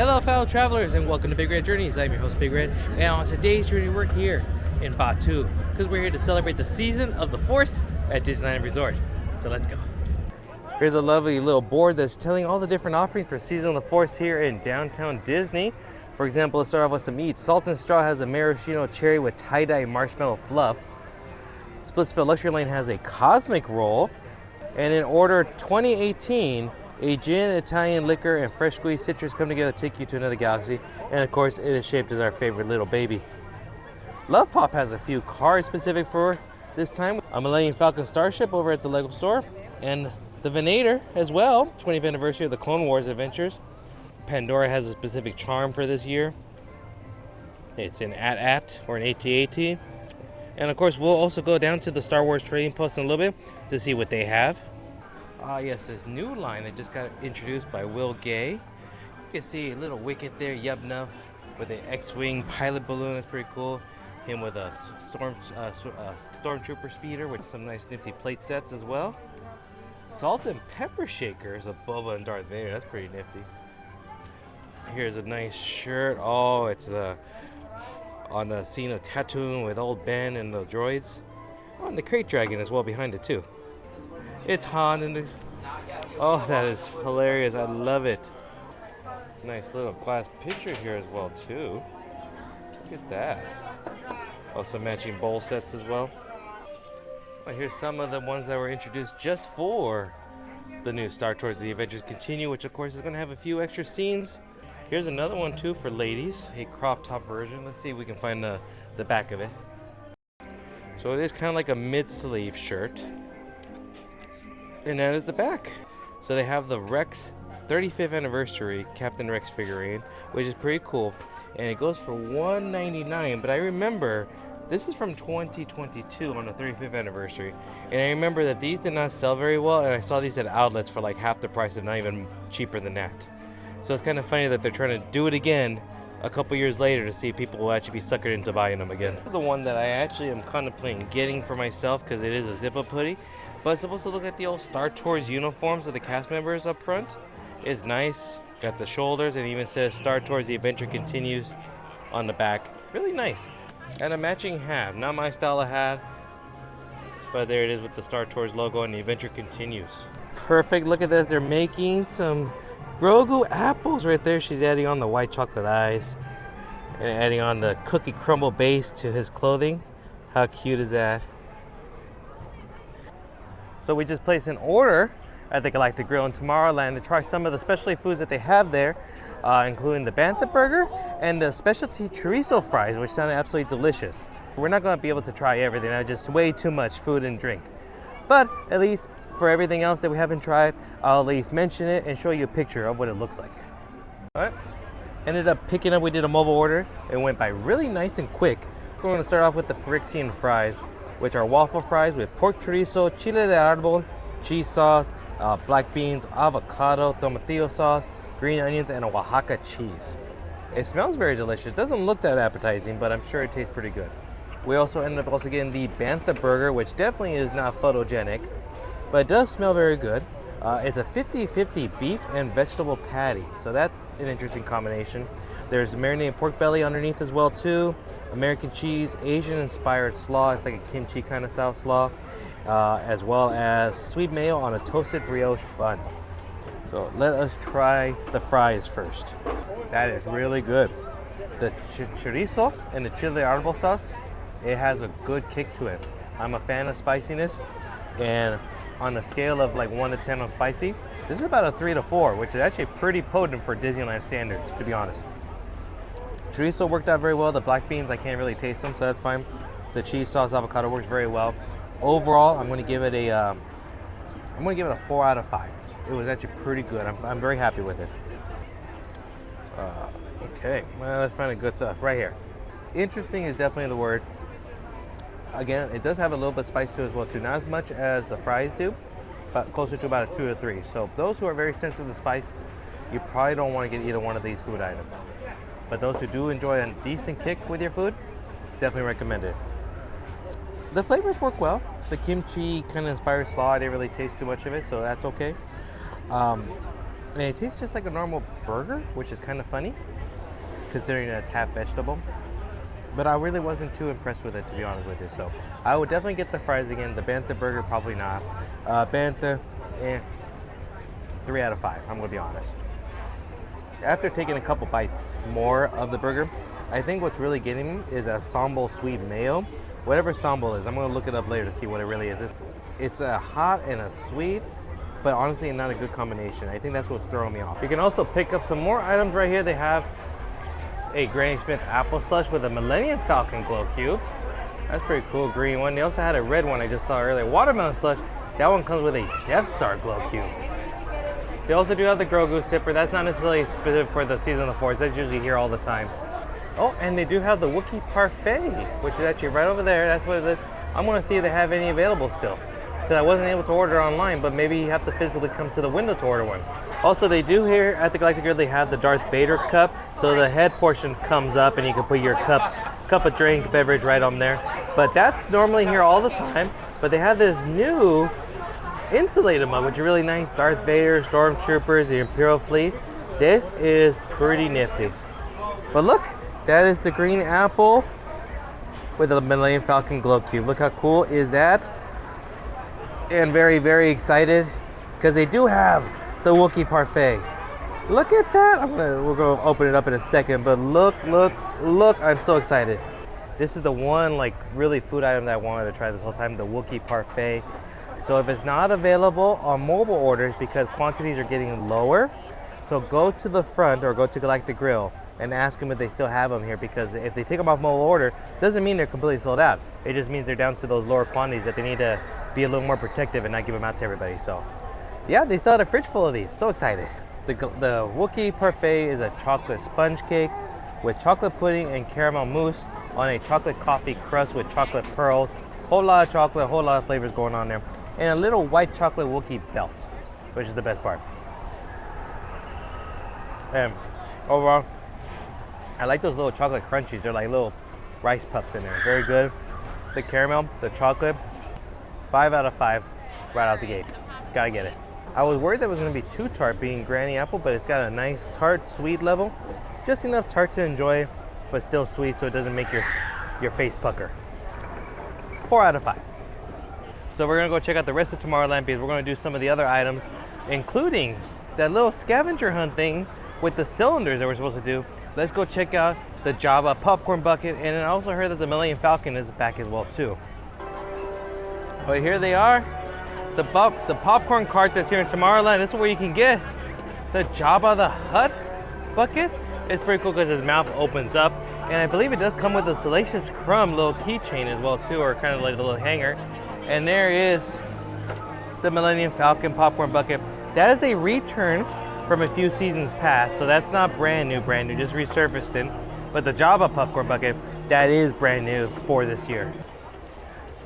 Hello fellow travelers and welcome to Big Red Journeys. I'm your host Big Red, and on today's journey we're here in Batu because we're here to celebrate the season of the Force at Disneyland Resort. So let's go. Here's a lovely little board that's telling all the different offerings for Season of the Force here in downtown Disney. For example, let's start off with some eats. Salt and Straw has a maraschino cherry with tie-dye marshmallow fluff. Splitsville Luxury Lane has a cosmic roll. And in order 2018, a gin, Italian liquor, and fresh squeezed citrus come together to take you to another galaxy. And of course, it is shaped as our favorite little baby. Love Pop has a few cards specific for this time. A Millennium Falcon Starship over at the Lego store. And the Venator as well, 20th anniversary of the Clone Wars adventures. Pandora has a specific charm for this year. It's an AT-AT or an AT-AT. And of course, we'll also go down to the Star Wars trading post in a little bit to see what they have. Yes, this new line that just got introduced by Will Gay. You can see a little Wicket there, Yub Nub, with an X-Wing pilot balloon. That's pretty cool. Him with a Stormtrooper speeder with some nice nifty plate sets as well. Salt and Pepper Shakers of Boba and Darth Vader. That's pretty nifty. Here's a nice shirt. Oh, it's on the scene of Tatooine with old Ben and the droids. Oh, and the Crate Dragon as well behind it too. It's Han and oh, that is hilarious. I love it. Nice little glass picture here as well too. Look at that. Also matching bowl sets as well. Well, here's some of the ones that were introduced just for the new Star Tours The Adventures Continue, which of course is going to have a few extra scenes. Here's another one too for ladies, a crop top version. Let's see if we can find the back of it. So it is kind of like a mid-sleeve shirt. And that is the back. So they have the Rex 35th anniversary Captain Rex figurine, which is pretty cool. And it goes for $199, but I remember this is from 2022 on the 35th anniversary. And I remember that these did not sell very well, and I saw these at outlets for like half the price and not even cheaper than that. So it's kind of funny that they're trying to do it again a couple years later to see if people will actually be suckered into buying them again. The one that I actually am contemplating getting for myself because it is a zip-up hoodie, but it's supposed to look at the old Star Tours uniforms of the cast members up front. It's nice, got the shoulders, and even says Star Tours The Adventure Continues on the back. Really nice. And a matching hat, not my style of hat, but there it is with the Star Tours logo and The Adventure Continues. Perfect, look at this, they're making some GROGU apples right there. She's adding on the white chocolate eyes and adding on the cookie crumble base to his clothing. How cute is that? So we just placed an order at the Galactic Grill in Tomorrowland to try some of the specialty foods that they have there, including the Bantha Burger and the specialty chorizo fries, which sounded absolutely delicious. We're not going to be able to try everything. That's just way too much food and drink. But at least for everything else that we haven't tried, I'll at least mention it and show you a picture of what it looks like. All right. Ended up picking up, we did a mobile order. It went by really nice and quick. We're going to start off with the Phyrexian fries, which are waffle fries with pork chorizo, chile de árbol, cheese sauce, black beans, avocado, tomatillo sauce, green onions, and a Oaxaca cheese. It smells very delicious. It doesn't look that appetizing, but I'm sure it tastes pretty good. We also ended up getting the Bantha Burger, which definitely is not photogenic, but it does smell very good. It's a 50-50 beef and vegetable patty, so that's an interesting combination. There's marinated pork belly underneath as well too, American cheese, Asian-inspired slaw, it's like a kimchi kind of style slaw, as well as sweet mayo on a toasted brioche bun. So let us try the fries first. That is really good. The chorizo and the chile de árbol sauce, it has a good kick to it. I'm a fan of spiciness, and on a scale of like 1 to 10 on spicy, this is about a 3 to 4, which is actually pretty potent for Disneyland standards, to be honest. Chorizo worked out very well. The black beans, I can't really taste them, so that's fine. The cheese sauce avocado works very well. Overall, I'm going to give it a 4 out of 5. It was actually pretty good. I'm very happy with it. Okay, well, let's find a good stuff right here. Interesting is definitely the word. Again, it does have a little bit of spice to it as well too. Not as much as the fries do, but closer to about a 2 or 3. So those who are very sensitive to spice, you probably don't want to get either one of these food items. But those who do enjoy a decent kick with your food, definitely recommend it. The flavors work well. The kimchi kind of inspired slaw, I didn't really taste too much of it, so that's okay. And it tastes just like a normal burger, which is kind of funny, considering that it's half vegetable. But I really wasn't too impressed with it, to be honest with you. So I would definitely get the fries again. The bantha burger, probably not. Bantha, 3 out of 5, I'm gonna be honest. After taking a couple bites more of the burger, I think what's really getting me is a sambal sweet mayo. Whatever sambal is, I'm gonna look it up later to see what it really is. It's a hot and a sweet, but honestly not a good combination. I think that's what's throwing me off. You can also pick up some more items right here. They have a Granny Smith apple slush with a Millennium Falcon glow cube. That's pretty cool, green one. They also had a red one I just saw earlier. Watermelon slush, that one comes with a Death Star glow cube. They also do have the GROGU sipper. That's not necessarily specific for the Season of the Force. That's usually here all the time. Oh, and they do have the Wookiee Parfait, which is actually right over there. That's what it is. I'm gonna see if they have any available still, because I wasn't able to order online, but maybe you have to physically come to the window to order one. Also, they do here at the Galactic Grill, they have the Darth Vader cup. So the head portion comes up and you can put your cup of drink, beverage right on there. But that's normally here all the time. But they have this new insulated mug, which is really nice. Darth Vader, Stormtroopers, the Imperial Fleet. This is pretty nifty. But look, that is the green apple with a Millennium Falcon glow cube. Look how cool is that? And very, very excited because they do have the Wookiee Parfait. Look at that. We're gonna open it up in a second, but look, I'm so excited. This is the one like really food item that I wanted to try this whole time, the Wookiee Parfait. So if it's not available on mobile orders because quantities are getting lower, so go to the front or go to Galactic Grill and ask them if they still have them here, because if they take them off mobile order, doesn't mean they're completely sold out. It just means they're down to those lower quantities that they need to be a little more protective and not give them out to everybody. So yeah, they still had a fridge full of these. So excited. The Wookiee Parfait is a chocolate sponge cake with chocolate pudding and caramel mousse on a chocolate coffee crust with chocolate pearls. Whole lot of chocolate, whole lot of flavors going on there. And a little white chocolate Wookiee belt, which is the best part. And overall, I like those little chocolate crunchies. They're like little rice puffs in there. Very good. The caramel, the chocolate, 5 out of 5 right out the gate. Gotta get it. I was worried that it was gonna be too tart being Granny Apple, but it's got a nice tart sweet level. Just enough tart to enjoy, but still sweet so it doesn't make your face pucker. 4 out of 5. So we're gonna go check out the rest of Tomorrowland because we're gonna do some of the other items, including that little scavenger hunt thing with the cylinders that we're supposed to do. Let's go check out the Jabba popcorn bucket, and I also heard that the Millennium Falcon is back as well too. But here they are. The popcorn cart that's here in Tomorrowland. This is where you can get the Jabba the Hutt bucket. It's pretty cool because his mouth opens up, and I believe it does come with a Salacious Crumb little keychain as well too, or kind of like a little hanger. And there is the Millennium Falcon popcorn bucket. That is a return from a few seasons past, so that's not brand new, just resurfaced it. But the Jabba popcorn bucket, that is brand new for this year.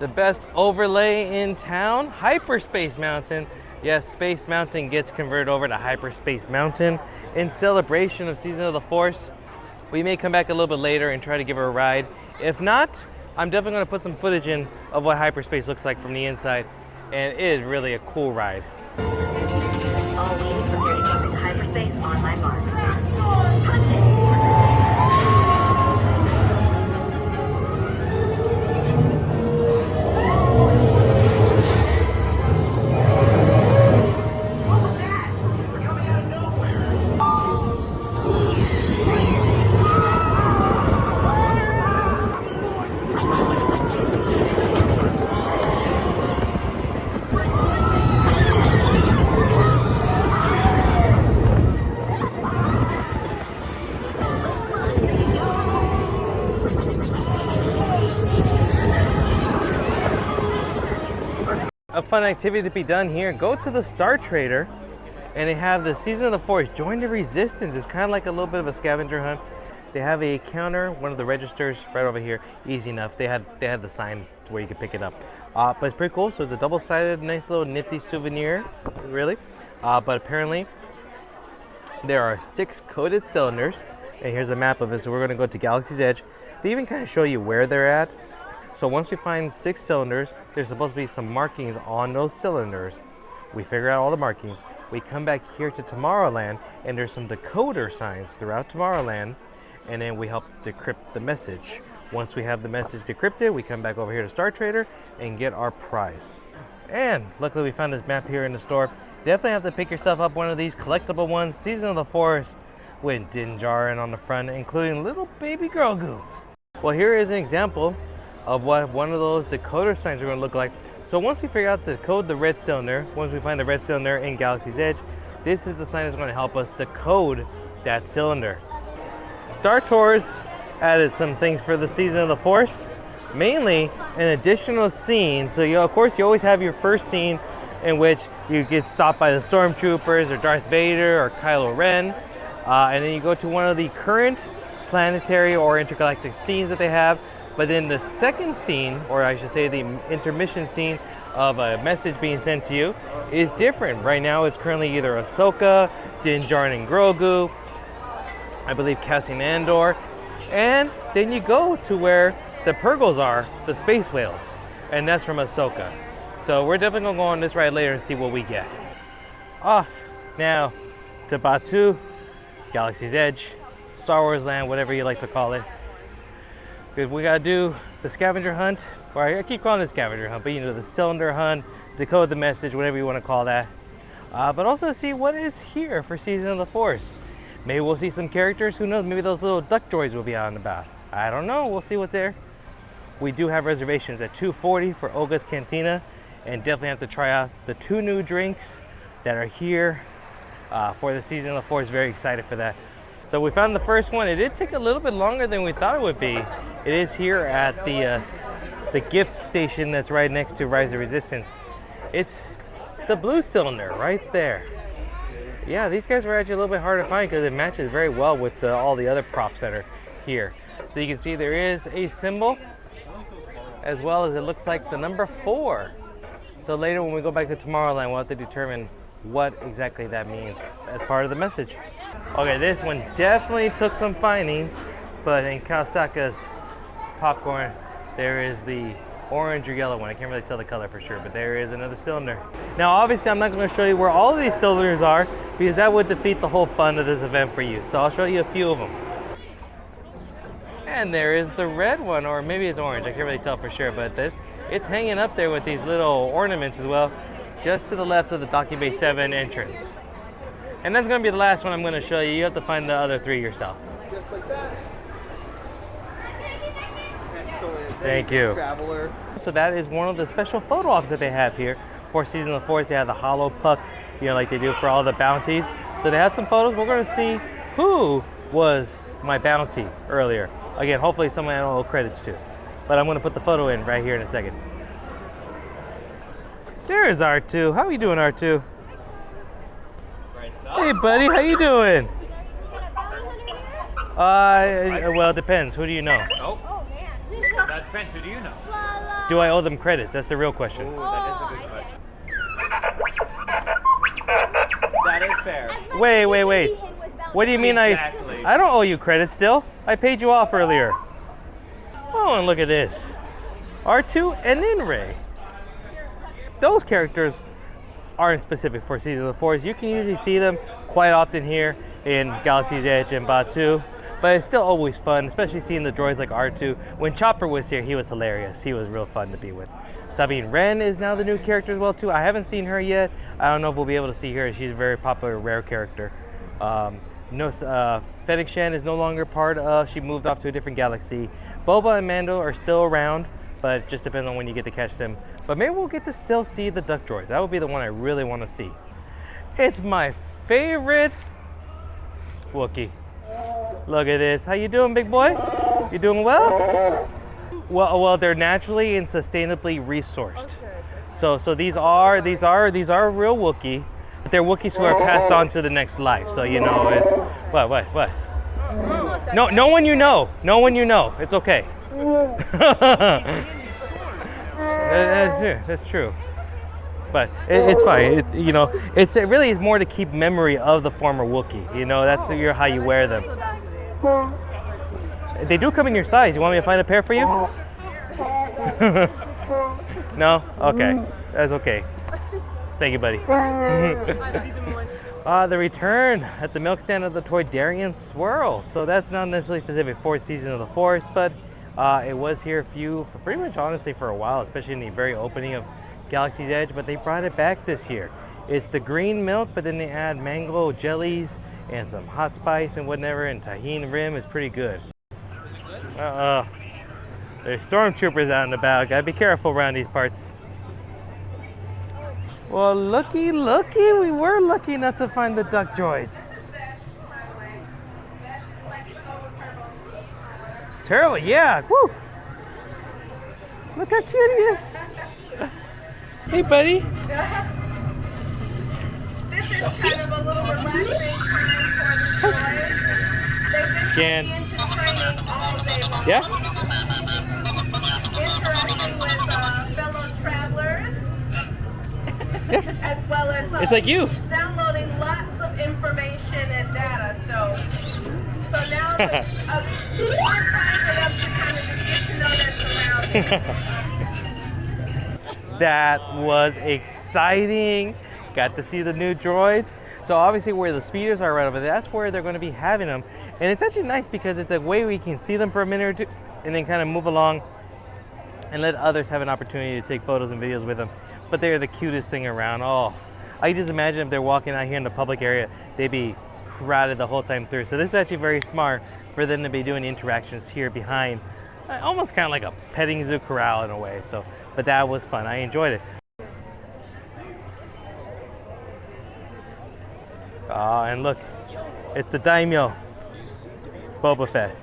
The best overlay in town, Hyperspace Mountain. Yes, Space Mountain gets converted over to Hyperspace Mountain in celebration of Season of the Force. We may come back a little bit later and try to give her a ride. If not, I'm definitely gonna put some footage in of what Hyperspace looks like from the inside, and it is really a cool ride. All wheels prepare to jump into hyperspace on my mark. Punch it! A fun activity to be done here, go to the Star Trader, and they have the Season of the Force, Join the Resistance. It's kind of like a little bit of a scavenger hunt. They have a counter, one of the registers right over here, easy enough. They had the sign where you could pick it up. But it's pretty cool, so it's a double-sided, nice little nifty souvenir, really. But apparently, there are 6 coded cylinders, and here's a map of it, so we're gonna go to Galaxy's Edge. They even kind of show you where they're at. So once we find 6 cylinders, there's supposed to be some markings on those cylinders. We figure out all the markings. we come back here to Tomorrowland, and there's some decoder signs throughout Tomorrowland, and then we help decrypt the message. Once we have the message decrypted, we come back over here to Star Trader and get our prize. And luckily we found this map here in the store. Definitely have to pick yourself up one of these collectible ones, Season of the Forest, with Din Djarin on the front, including little baby GROGU. Well, here is an example of what one of those decoder signs are going to look like. So once we figure out to decode the red cylinder, once we find the red cylinder in Galaxy's Edge, this is the sign that's going to help us decode that cylinder. Star Tours added some things for the Season of the Force, mainly an additional scene. So of course you always have your first scene in which you get stopped by the Stormtroopers or Darth Vader or Kylo Ren, and then you go to one of the current planetary or intergalactic scenes that they have. But then the second scene, or I should say the intermission scene of a message being sent to you, is different. Right now it's currently either Ahsoka, Din Djarin and GROGU, I believe Cassian Andor, and then you go to where the Purgles are, the space whales, and that's from Ahsoka. So we're definitely gonna go on this ride later and see what we get. Off now to Batuu, Galaxy's Edge, Star Wars Land, whatever you like to call it. Because we gotta do the scavenger hunt, or I keep calling it scavenger hunt, but you know, the cylinder hunt, decode the message, whatever you want to call that. But also see what is here for Season of the Force. Maybe we'll see some characters, who knows, maybe those little duck droids will be out and about. I don't know, we'll see what's there. We do have reservations at 2:40 for OGA'S Cantina, and definitely have to try out the 2 new drinks that are here for the Season of the Force. Very excited for that. So we found the first one. It did take a little bit longer than we thought it would be. It is here at the gift station that's right next to Rise of Resistance. It's the blue cylinder right there. Yeah, these guys were actually a little bit hard to find because it matches very well with all the other props that are here. So you can see there is a symbol, as well as it looks like the number 4. So later when we go back to Tomorrowland, we'll have to determine what exactly that means as part of the message. Okay, this one definitely took some finding, but in Kasaka's popcorn, there is the orange or yellow one. I can't really tell the color for sure, but there is another cylinder. Now, obviously, I'm not going to show you where all of these cylinders are because that would defeat the whole fun of this event for you. So I'll show you a few of them. And there is the red one, or maybe it's orange. I can't really tell for sure, but it's hanging up there with these little ornaments as well, just to the left of the Docking Bay 7 entrance. And that's going to be the last one I'm going to show you. You have to find the other 3 yourself. Just like that. Thank you. Traveler. So that is one of the special photo ops that they have here for Season of the Force. They have the HOLOPUCK, you know, like they do for all the bounties. So they have some photos. We're going to see who was my bounty earlier. Again, hopefully someone I don't owe credits to. But I'm going to put the photo in right here in a second. There's R2. How are you doing, R2? Hey, buddy. How you doing? Well, it depends. Who do you know? Oh, that depends. Who do you know? Do I owe them credits? That's the real question. Ooh, that is a good question. That is fair. Wait. What do you mean Exactly. I don't owe you credits still? I paid you off earlier. Oh, and look at this. R2 and then Rey. Those characters aren't specific for Season of the Force. You can usually see them quite often here in Galaxy's Edge and Batuu, but it's still always fun, especially seeing the droids like R2. When Chopper was here, he was hilarious. He was real fun to be with. Sabine Wren is now the new character as well too. I haven't seen her yet. I don't know if we'll be able to see her. She's a very popular, rare character. Fennec Shan is no longer part of, she moved off to a different galaxy. Boba and Mando are still around, but it just depends on when you get to catch them. But maybe we'll get to still see the duck droids. That would be the one I really want to see. It's my favorite Wookiee. Look at this. How you doing, big boy? You doing well? Well, they're naturally and sustainably resourced. So these are real Wookiee. But they're Wookiees who are passed on to the next life. So you know, it's what? No one you know. No one you know. It's okay. That's true. But it's fine. It's, you know, it really is more to keep memory of the former Wookiee. You know, that's how you wear them. They do come in your size. You want me to find a pair for you? No? Okay. That's okay. Thank you, buddy. The return at the milk stand of the TOYDARIA SWIRL. So that's not necessarily specific for Season of the Force, but it was here pretty much honestly for a while, especially in the very opening of Galaxy's Edge, but they brought it back this year. It's the green milk, but then they add mango jellies and some hot spice and whatever, and tahini rim is pretty good. There's stormtroopers out and about. Gotta be careful around these parts. Well, looky, we were lucky enough to find the duck droids. Turbo, yeah, woo! Look how cute he is. Hey, buddy. This is kind of a little relaxing time for the droids. They've been into training all day long. Yeah? Interacting with fellow travelers. Yeah. As well as It's like you. downloading lots of information and data. So now it's a good time for them to kind of just get to know their surroundings. That was exciting. Got to see the new droids. So obviously where the speeders are right over there, that's where they're going to be having them. And it's actually nice because it's a way we can see them for a minute or two and then kind of move along and let others have an opportunity to take photos and videos with them. But they're the cutest thing around. Oh, I can just imagine if they're walking out here in the public area, they'd be crowded the whole time through. So this is actually very smart for them to be doing interactions here behind, almost kind of like a petting zoo corral in a way. So, but that was fun. I enjoyed it. Oh, and look, it's the Daimyo, Boba Fett.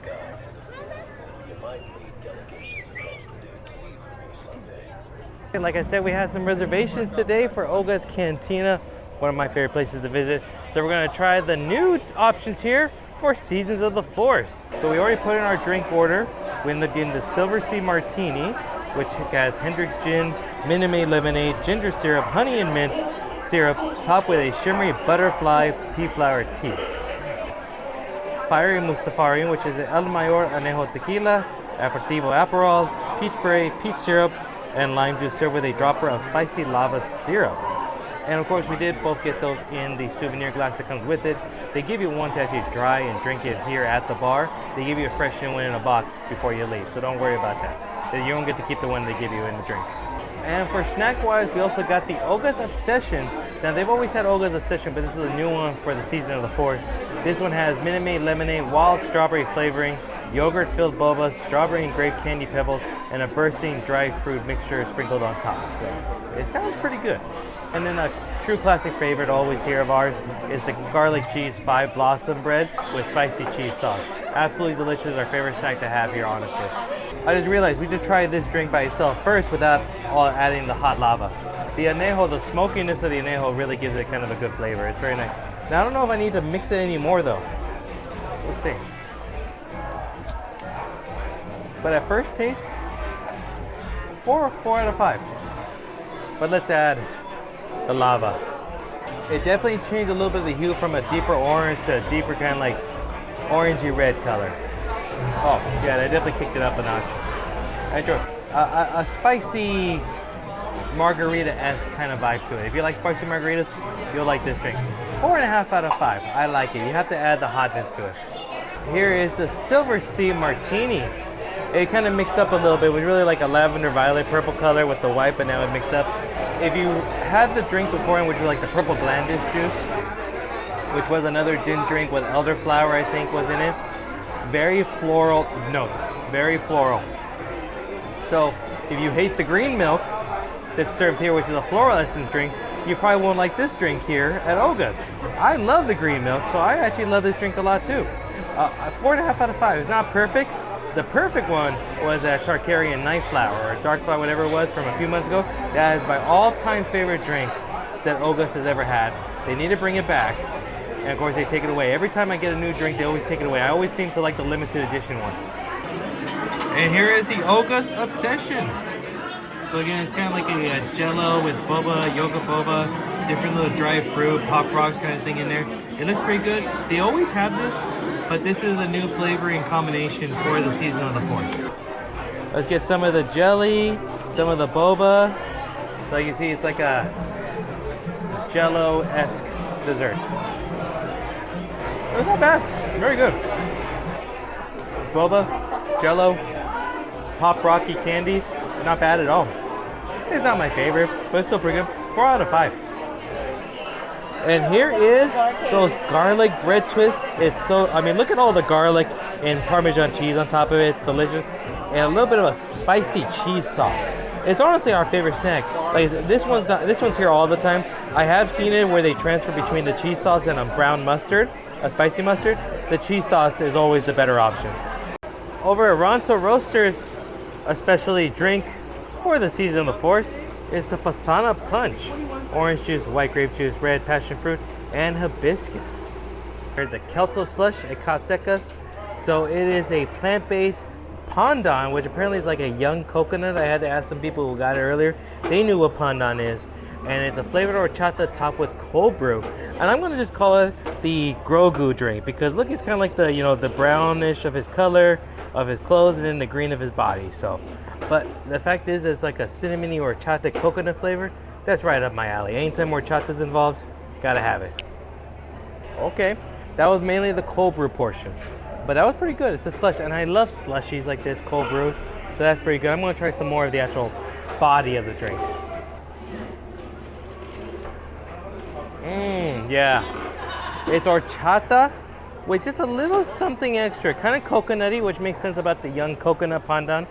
Like I said, we had some reservations today for OGA'S Cantina, one of my favorite places to visit. So we're gonna try the new options here for Seasons of the Force. So we already put in our drink order. We're gonna get the Silver Sea Martini, which has Hendrick's Gin, Minute Maid Lemonade, ginger syrup, honey and mint syrup, topped with a shimmery butterfly pea flower tea. Fiery Mustafari, which is an El Mayor Anejo Tequila, Aperitivo Aperol, peach puree, peach syrup, and lime juice served with a dropper of spicy lava syrup. And of course we did both get those in the souvenir glass that comes with it. They give you one to actually dry and drink it here at the bar. They give you a fresh one in a box before you leave, so don't worry about that. You don't get to keep the one they give you in the drink. And for snack-wise, we also got the OGA'S Obsession. Now, they've always had OGA'S Obsession, but this is a new one for the Season of the Force. This one has Minute Maid Lemonade, wild strawberry flavoring, yogurt-filled bobas, strawberry and grape candy pebbles, and a bursting dry fruit mixture sprinkled on top. So it sounds pretty good. And then a true classic favorite always here of ours is the garlic cheese 5 blossom bread with spicy cheese sauce. Absolutely delicious, our favorite snack to have here, honestly. I just realized we should try this drink by itself first without adding the hot lava. The anejo, the smokiness of the anejo really gives it kind of a good flavor. It's very nice. Now I don't know if I need to mix it anymore though. We'll see. But at first taste, 4 out of 5. But let's add the lava. It definitely changed a little bit of the hue from a deeper orange to a deeper kind of like orangey red color. Oh yeah, they definitely kicked it up a notch. I enjoy it. A spicy margarita-esque kind of vibe to it. If you like spicy margaritas, you'll like this drink. 4.5 out of 5. I like it. You have to add the hotness to it. Here is the Silver Sea Martini. It kind of mixed up a little bit. It was really like a lavender violet purple color with the white, but now it mixed up. If you had the drink beforehand, which was like the purple glandis juice, which was another gin drink with elderflower, I think was in it. Very floral notes, very floral. So if you hate the green milk that's served here, which is a floral essence drink, you probably won't like this drink here at OGA'S. I love the green milk, so I actually love this drink a lot too. 4.5 out of 5. It's not perfect. The perfect one was a Tarkarian Night Flower or Dark Flower, whatever it was from a few months ago. That is my all-time favorite drink that OGA'S has ever had. They need to bring it back. And of course they take it away. Every time I get a new drink, they always take it away. I always seem to like the limited edition ones. And here is the OGA'S Obsession. So again, it's kind of like a jello with boba, yogurt boba, different little dry fruit, pop rocks kind of thing in there. It looks pretty good. They always have this, but this is a new flavoring combination for the Season of the Force. Let's get some of the jelly, some of the boba. So you can see it's like a jello-esque dessert. It's not bad. Very good. Boba, Jello, Pop Rocky candies. Not bad at all. It's not my favorite, but it's still pretty good. 4 out of 5. And here is those garlic bread twists. It's so, I mean, look at all the garlic and Parmesan cheese on top of it. Delicious. And a little bit of a spicy cheese sauce. It's honestly our favorite snack. Like this one's here all the time. I have seen it where they transfer between the cheese sauce and a brown mustard, a spicy mustard. The cheese sauce is always the better option. Over at Ronto Roasters, a specialty drink for the season of the force is the PASAANA Punch. Orange juice, white grape juice, red passion fruit, and hibiscus. The CELTO slush at Kasaka's. So it is a plant-based pandan, which apparently is like a young coconut. I had to ask some people who got it earlier. They knew what pandan is. And it's a flavored horchata topped with cold brew. And I'm gonna just call it the GROGU drink because look, it's kind of like the, you know, the brownish of his color, of his clothes, and then the green of his body. So, but the fact is, it's like a cinnamony horchata coconut flavor. That's right up my alley. Anytime horchata's involved, gotta have it. Okay, that was mainly the cold brew portion. But that was pretty good. It's a slush, and I love slushies like this, cold brew. So that's pretty good. I'm gonna try some more of the actual body of the drink. Yeah. It's horchata with just a little something extra. Kind of coconutty, which makes sense about the young coconut pandan.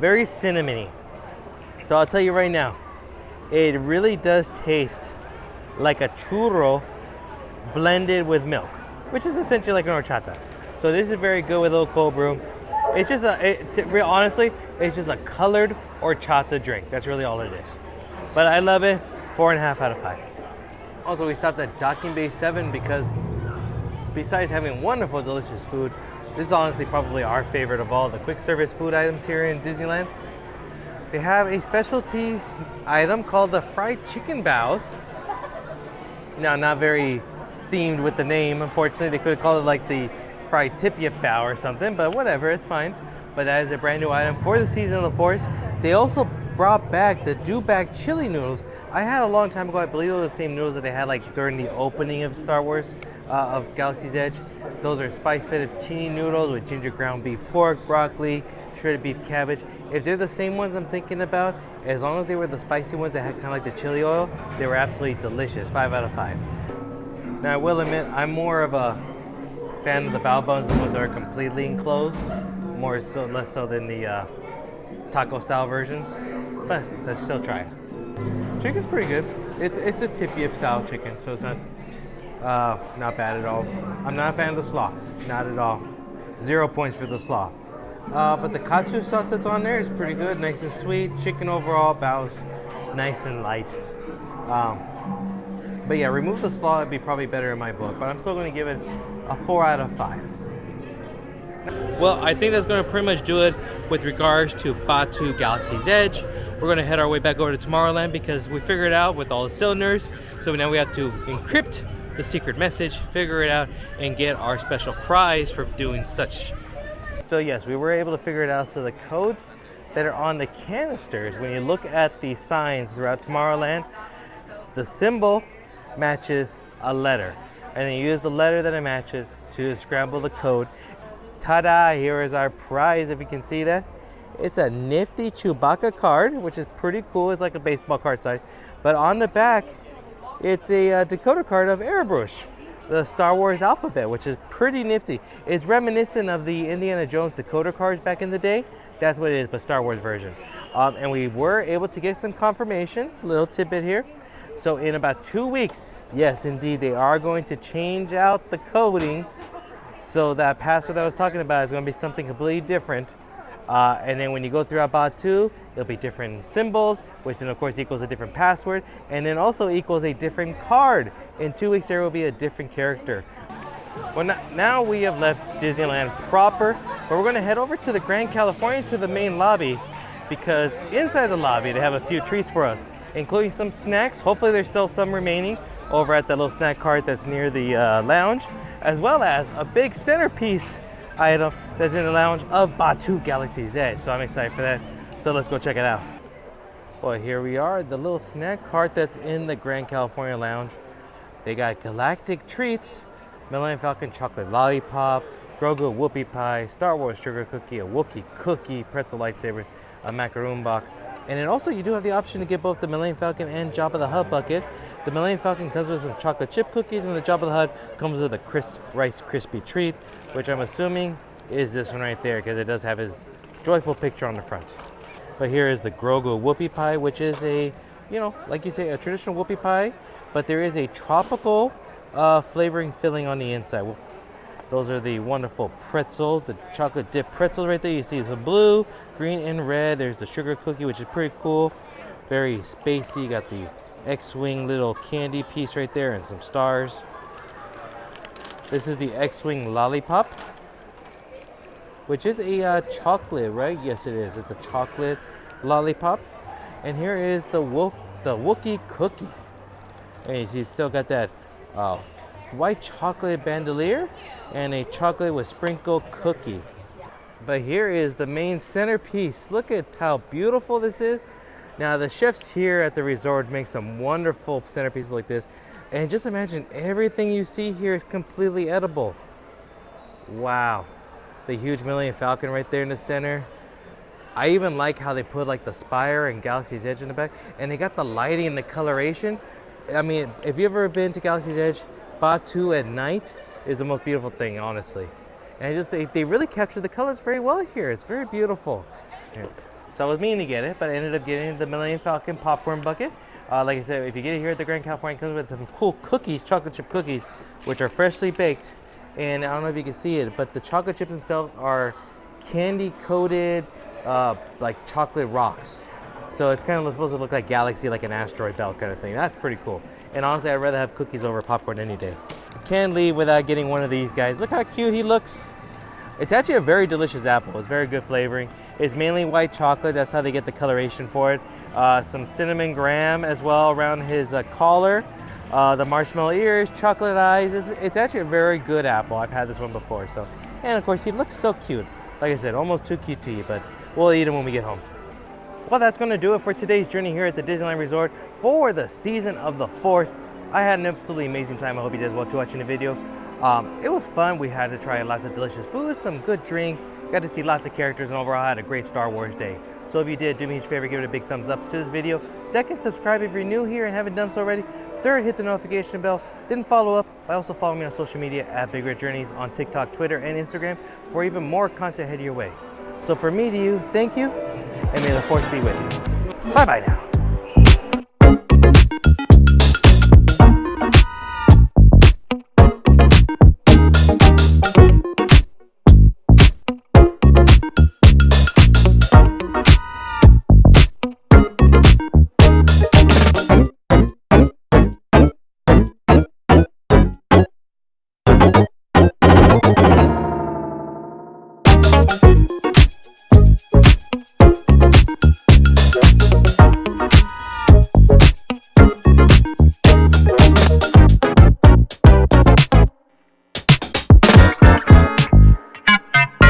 Very cinnamony. So I'll tell you right now, it really does taste like a churro blended with milk, which is essentially like an horchata. So this is very good with a little cold brew. It's just honestly, it's just a colored horchata drink. That's really all it is. But I love it. 4.5 out of 5. Also, we stopped at Docking Bay 7 because besides having wonderful, delicious food, this is honestly probably our favorite of all the quick service food items here in Disneyland. They have a specialty item called the fried chicken BAOS. Now, not very themed with the name. Unfortunately, they could have called it like the fried tip-yip bao or something, but whatever, it's fine. But that is a brand new item for the season of the force. They also brought back the do-back chili noodles. I had a long time ago, I believe those are the same noodles that they had like during the opening of Star Wars, of Galaxy's Edge. Those are spice fettuccine noodles with ginger ground beef pork, broccoli, shredded beef cabbage. If they're the same ones I'm thinking about, as long as they were the spicy ones that had kind of like the chili oil, they were absolutely delicious. 5 out of 5. Now I will admit, I'm more of a fan of the bao buns, the ones that are completely enclosed, less so than the taco style versions, but let's still try it. Chicken's pretty good. It's a tip-yip style chicken, so it's not bad at all. I'm not a fan of the slaw, not at all. 0 points for the slaw. But the katsu sauce that's on there is pretty good, nice and sweet. Chicken overall, bao's nice and light. But yeah, remove the slaw, it'd be probably better in my book, but I'm still gonna give it a 4 out of 5. Well, I think that's going to pretty much do it with regards to Batuu Galaxy's Edge. We're going to head our way back over to Tomorrowland because we figured it out with all the cylinders. So now we have to encrypt the secret message, figure it out, and get our special prize for doing such. So yes, we were able to figure it out. So the codes that are on the canisters, when you look at the signs throughout Tomorrowland, the symbol matches a letter. And then you use the letter that it matches to scramble the code. Ta-da, here is our prize, if you can see that. It's a nifty Chewbacca card, which is pretty cool. It's like a baseball card size. But on the back, it's a decoder card of Airbrush, the Star Wars alphabet, which is pretty nifty. It's reminiscent of the Indiana Jones decoder cards back in the day. That's what it is, but Star Wars version. And we were able to get some confirmation, little tidbit here. So in about 2 weeks, yes, indeed, they are going to change out the coding. So that password that I was talking about is going to be something completely different. And then when you go throughout Batuu, it'll be different symbols, which then of course equals a different password, and then also equals a different card. In 2 weeks, there will be a different character. Well, now we have left Disneyland proper, but we're going to head over to the Grand Californian, to the main lobby, because inside the lobby, they have a few treats for us, including some snacks. Hopefully there's still some remaining over at that little snack cart that's near the lounge, as well as a big centerpiece item that's in the lounge of Batuu Galaxy's Edge. So I'm excited for that. So let's go check it out. Well, here we are, the little snack cart that's in the Grand Californian Lounge. They got galactic treats, Millennium Falcon chocolate lollipop, Grogu whoopie pie, Star Wars sugar cookie, a Wookiee cookie, pretzel lightsaber, a macaroon box. And then also you do have the option to get both the Millennium Falcon and Jabba the Hutt bucket. The Millennium Falcon comes with some chocolate chip cookies, and the Jabba the Hutt comes with a Rice Krispie treat, which I'm assuming is this one right there, because it does have his joyful picture on the front. But here is the Grogu whoopie pie, which is a, you know, like you say, a traditional whoopie pie, but there is a tropical flavoring filling on the inside. Those are the wonderful pretzel, the chocolate dip pretzel right there. You see some blue, green, and red. There's the sugar cookie, which is pretty cool. Very spacey. You got the X-Wing little candy piece right there and some stars. This is the X-Wing lollipop, which is a chocolate, right? Yes, it is. It's a chocolate lollipop. And here is the Wookiee cookie. And you see it's still got that white chocolate bandolier and a chocolate with sprinkle cookie. But here is the main centerpiece. Look at how beautiful this is. Now the chefs here at the resort make some wonderful centerpieces like this. And just imagine everything you see here is completely edible. Wow. The huge Millennium Falcon right there in the center. I even like how they put like the spire and Galaxy's Edge in the back. And they got the lighting and the coloration. I mean, if you've ever been to Galaxy's Edge, Batu at night is the most beautiful thing, honestly. And they really capture the colors very well here. It's very beautiful. So I was meaning to get it, but I ended up getting the Millennium Falcon popcorn bucket. Like I said, if you get it here at the Grand Californian, it comes with some cool cookies, chocolate chip cookies, which are freshly baked. And I don't know if you can see it, but the chocolate chips themselves are candy coated, like chocolate rocks. So it's kind of supposed to look like Galaxy, like an asteroid belt kind of thing. That's pretty cool. And honestly, I'd rather have cookies over popcorn any day. Can't leave without getting one of these guys. Look how cute he looks. It's actually a very delicious apple. It's very good flavoring. It's mainly white chocolate. That's how they get the coloration for it. Some cinnamon graham as well around his collar. The marshmallow ears, chocolate eyes. It's actually a very good apple. I've had this one before. So, and of course, he looks so cute. Like I said, almost too cute to eat, but we'll eat him when we get home. Well, that's going to do it for today's journey here at the Disneyland Resort for the Season of the Force. I had an absolutely amazing time. I hope you guys watched watching the video. It was fun. We had to try lots of delicious food, some good drink, got to see lots of characters, and overall had a great Star Wars day. So if you did, do me a huge favor, give it a big thumbs up to this video. Second, subscribe if you're new here and haven't done so already. Third, hit the notification bell. Then follow up by also following me on social media at BigRedJourneys on TikTok, Twitter, and Instagram for even more content headed your way. So for me to you, thank you, and may the Force be with you. Bye-bye now.